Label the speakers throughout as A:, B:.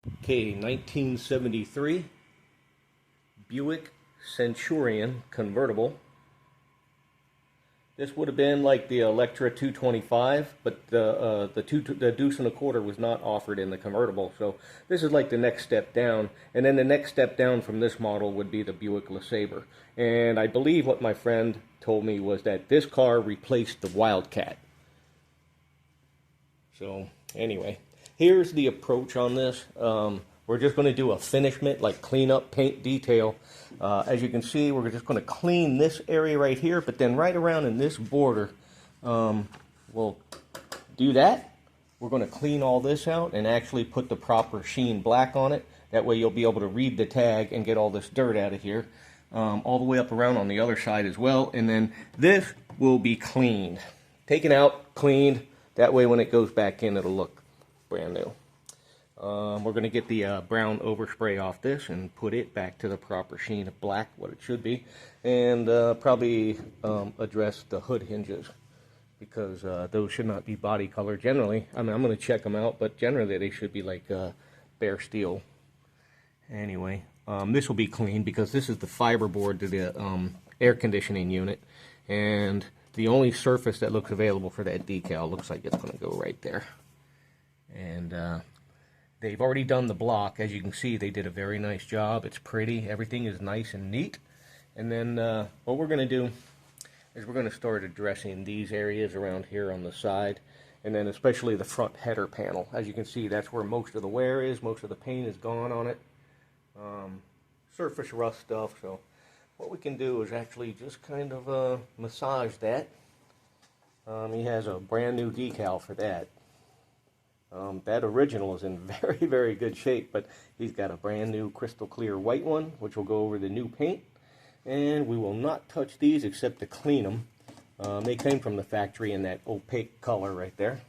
A: Okay, 1973 Buick Centurion convertible. This would have been like the Electra 225, but the deuce and a quarter was not offered in the convertible. So this is like the next step down, and then the next step down from this model would be the Buick LeSabre. And I believe what my friend told me was that this car replaced the Wildcat. So anyway, here's the approach on this. We're just going to do a finishment, like clean up, paint, detail. As you can see, we're just going to clean this area right here, but then right around in this border, we'll do that. We're going to clean all this out and actually put the proper sheen black on it. That way you'll be able to read the tag and get all this dirt out of here. All the way up around on the other side as well. And then this will be cleaned. Taken out, cleaned. That way when it goes back in, it'll look brand new. We're going to get the brown overspray off this and put it back to the proper sheen of black, what it should be. And probably address the hood hinges, because those should not be body color generally. I mean, I'm going to check them out, but generally they should be like bare steel. Anyway, this will be clean because this is the fiberboard to the air conditioning unit. And the only surface that looks available for that decal looks like it's going to go right there. And they've already done the block. As you can see, they did a very nice job. It's pretty. Everything is nice and neat. And then what we're going to do is we're going to start addressing these areas around here on the side. And then especially the front header panel. As you can see, that's where most of the wear is. Most of the paint is gone on it. Surface rust stuff. So what we can do is actually just kind of massage that. He has a brand new decal for that. That original is in very, very good shape, but he's got a brand new crystal clear white one, which will go over the new paint. And we will not touch these except to clean them. They came from the factory in that opaque color right there.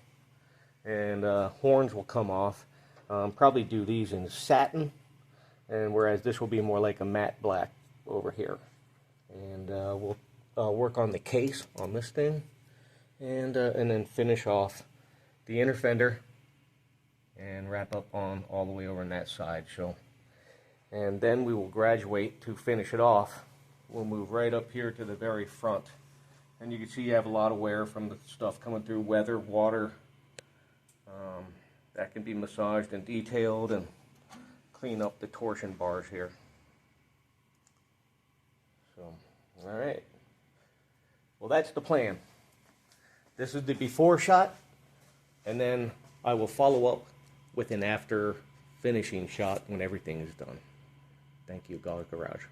A: And horns will come off. Probably do these in satin, and whereas this will be more like a matte black over here. And we'll work on the case on this thing, and then finish off the inner fender and wrap up on all the way over on that side. So, and then we will graduate to finish it off. We'll move right up here to the very front, and you can see you have a lot of wear from the stuff coming through, weather, water. That can be massaged and detailed, and clean up the torsion bars here. So, all right. Well, that's the plan. This is the before shot, and then I will follow up with an after finishing shot when everything is done. Thank you, Garage.